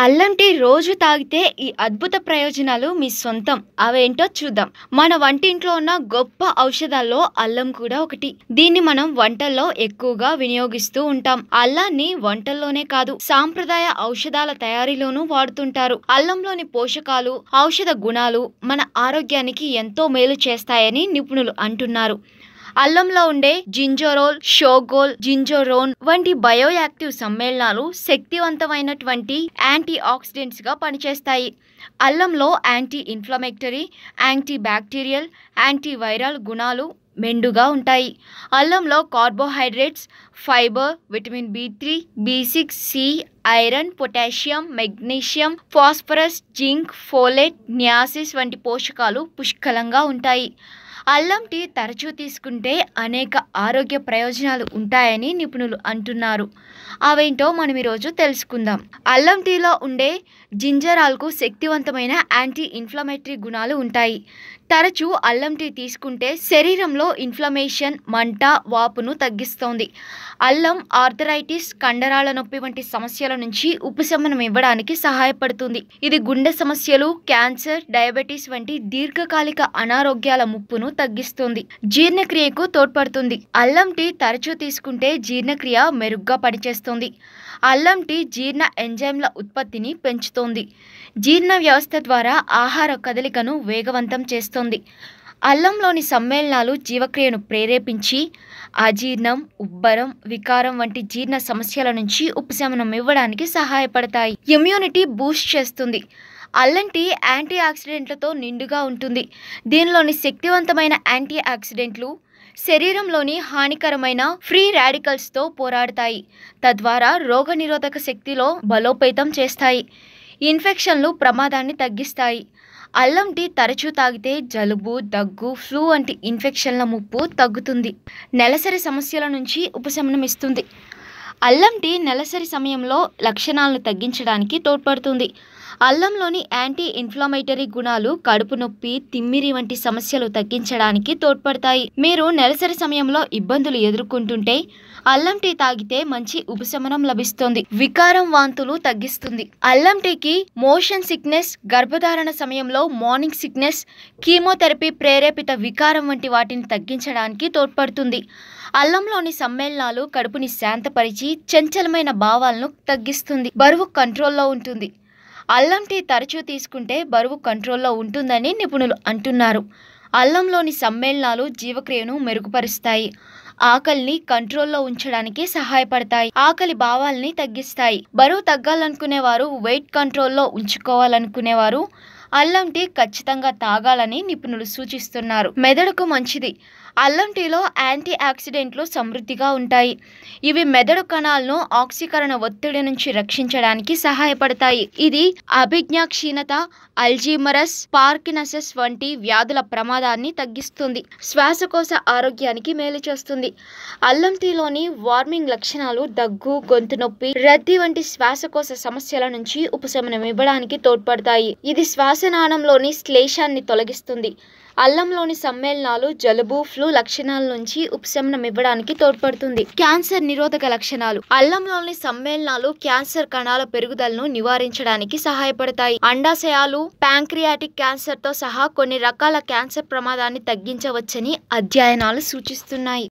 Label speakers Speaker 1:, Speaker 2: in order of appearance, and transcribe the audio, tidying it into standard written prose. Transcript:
Speaker 1: అల్లం టీ రోజు తాగితే ఈ అద్భుత ప్రయోజనాలు మీ సొంతం. అవేంటో చూద్దాం. మన వంటింట్లో ఉన్న గొప్ప ఔషధాల్లో అల్లం కూడా ఒకటి. దీన్ని మనం వంటల్లో ఎక్కువగా వినియోగిస్తూ ఉంటాం. అల్లాన్ని వంటల్లోనే కాదు, సాంప్రదాయ ఔషధాల తయారీలోనూ వాడుతుంటారు. అల్లంలోని పోషకాలు, ఔషధ గుణాలు మన ఆరోగ్యానికి ఎంతో మేలు చేస్తాయని నిపుణులు అంటున్నారు. అల్లంలో ఉండే జింజరోల్, షోగోల్, జింజరోన్ వంటి బయోయాక్టివ్ సమ్మేళనాలు శక్తివంతమైనటువంటి యాంటీ ఆక్సిడెంట్స్ గా పనిచేస్తాయి. అల్లంలో anti inflammatory, anti bacterial, anti viral గుణాలు మెండుగా ఉంటాయి. అల్లంలో కార్బోహైడ్రేట్స్, ఫైబర్, విటమిన్ బి3, బి6, C, iron, potassium, magnesium, phosphorus, zinc, folate, niacin వంటి పోషకాలు పుష్కలంగా ఉంటాయి. అల్లం టీ తరచూ తీసుకుంటే అనేక ఆరోగ్య ప్రయోజనాలు ఉంటాయని నిపుణులు అంటున్నారు. అవేంటో మనం ఈరోజు తెలుసుకుందాం. అల్లం టీలో ఉండే జింజరాల్కు శక్తివంతమైన యాంటీ ఇన్ఫ్లమేటరీ గుణాలు ఉంటాయి. తరచూ అల్లం టీ తీసుకుంటే శరీరంలో ఇన్ఫ్లమేషన్, మంట, వాపును తగ్గిస్తోంది. అల్లం ఆర్థరైటిస్, కండరాల నొప్పి వంటి సమస్యల నుంచి ఉపశమనం ఇవ్వడానికి సహాయపడుతుంది. ఇది గుండె సమస్యలు, క్యాన్సర్, డయాబెటీస్ వంటి దీర్ఘకాలిక అనారోగ్యాల ముప్పును తగ్గిస్తుంది. జీర్ణక్రియకు తోడ్పడుతుంది. అల్లం టీ తరచూ తీసుకుంటే జీర్ణక్రియ మెరుగ్గా పనిచేస్తుంది. అల్లం టీ జీర్ణ ఎంజైమ్ల ఉత్పత్తిని పెంచుతోంది. జీర్ణ వ్యవస్థ ద్వారా ఆహార కదలికను వేగవంతం చేస్తుంది. అల్లంలోని సమ్మేళనాలు జీవక్రియను ప్రేరేపించి అజీర్ణం, ఉబ్బరం, వికారం వంటి జీర్ణ సమస్యల నుంచి ఉపశమనం ఇవ్వడానికి సహాయపడతాయి. ఇమ్యూనిటీ బూస్ట్ చేస్తుంది. అల్లం టీ యాంటీ ఆక్సిడెంట్లతో నిండుగా ఉంటుంది. దీనిలోని శక్తివంతమైన యాంటీ ఆక్సిడెంట్లు శరీరంలోని హానికరమైన ఫ్రీ రాడికల్స్తో పోరాడతాయి. తద్వారా రోగనిరోధక శక్తిలో బలోపేతం చేస్తాయి. ఇన్ఫెక్షన్లు ప్రమాదాన్ని తగ్గిస్తాయి. అల్లం టీ తరచూ తాగితే జలుబు, దగ్గు, ఫ్లూ వంటి ఇన్ఫెక్షన్ల ముప్పు తగ్గుతుంది. నెలసరి సమస్యల నుంచి ఉపశమనం ఇస్తుంది. అల్లం టీ నెలసరి సమయంలో లక్షణాలను తగ్గించడానికి తోడ్పడుతుంది. అల్లంలోని యాంటీ ఇన్ఫ్లమేటరీ గుణాలు కడుపు నొప్పి, తిమ్మిరి వంటి సమస్యలు తగ్గించడానికి తోడ్పడతాయి. మీరు నెలసరి సమయంలో ఇబ్బందులు ఎదుర్కొంటుంటే అల్లం టీ తాగితే మంచి ఉపశమనం లభిస్తుంది. వికారం, వాంతులు తగ్గిస్తుంది. అల్లం టీకి మోషన్ సిక్నెస్, గర్భధారణ సమయంలో మార్నింగ్ సిక్నెస్, కీమోథెరపీ ప్రేరేపిత వికారం వంటి వాటిని తగ్గించడానికి తోడ్పడుతుంది. అల్లంలోని సమ్మేళనాలు కడుపుని శాంతపరిచి చంచలమైన భావాలను తగ్గిస్తుంది. బరువు కంట్రోల్లో ఉంటుంది. అల్లం టీ తరచూ తీసుకుంటే బరువు కంట్రోల్లో ఉంటుందని నిపుణులు అంటున్నారు. అల్లంలోని సమ్మేళనాలు జీవక్రియను మెరుగుపరుస్తాయి. ఆకలిని కంట్రోల్లో ఉంచడానికి సహాయపడతాయి. ఆకలి భావాల్ని తగ్గిస్తాయి. బరువు తగ్గాలనుకునేవారు, వెయిట్ కంట్రోల్లో ఉంచుకోవాలనుకునేవారు అల్లం టీ ఖచ్చితంగా తాగాలని నిపుణులు సూచిస్తున్నారు. మెదడుకు మంచిది. అల్లం టీలో యాంటీ ఆక్సిడెంట్లు సమృద్ధిగా ఉంటాయి. ఇవి మెదడు కణాలను ఆక్సీకరణ ఒత్తిడి నుంచి రక్షించడానికి సహాయపడతాయి. ఇది అభిజ్ఞా క్షీణత, అల్జీమరస్, పార్కిన్సన్స్ వంటి వ్యాధుల ప్రమాదాన్ని తగ్గిస్తుంది. శ్వాసకోశ ఆరోగ్యానికి మేలు చేస్తుంది. అల్లం టీలోని వార్మింగ్ లక్షణాలు దగ్గు, గొంతు నొప్పి, రద్దీ వంటి శ్వాసకోశ సమస్యల నుంచి ఉపశమనం ఇవ్వడానికి తోడ్పడతాయి. ఇది శ్వాసనాళంలోని శ్లేషాన్ని తొలగిస్తుంది. అల్లంలోని సమ్మేళనాలు జలుబు, ఫ్లూ లక్షణాల నుంచి ఉపశమనం ఇవ్వడానికి తోడ్పడుతుంది. క్యాన్సర్ నిరోధక లక్షణాలు. అల్లంలోని సమ్మేళనాలు క్యాన్సర్ కణాల పెరుగుదలను నివారించడానికి సహాయపడతాయి. అండాశయాలు, ప్యాంక్రియాటిక్ క్యాన్సర్తో సహా కొన్ని రకాల క్యాన్సర్ ప్రమాదాన్ని తగ్గించవచ్చని అధ్యయనాలు సూచిస్తున్నాయి.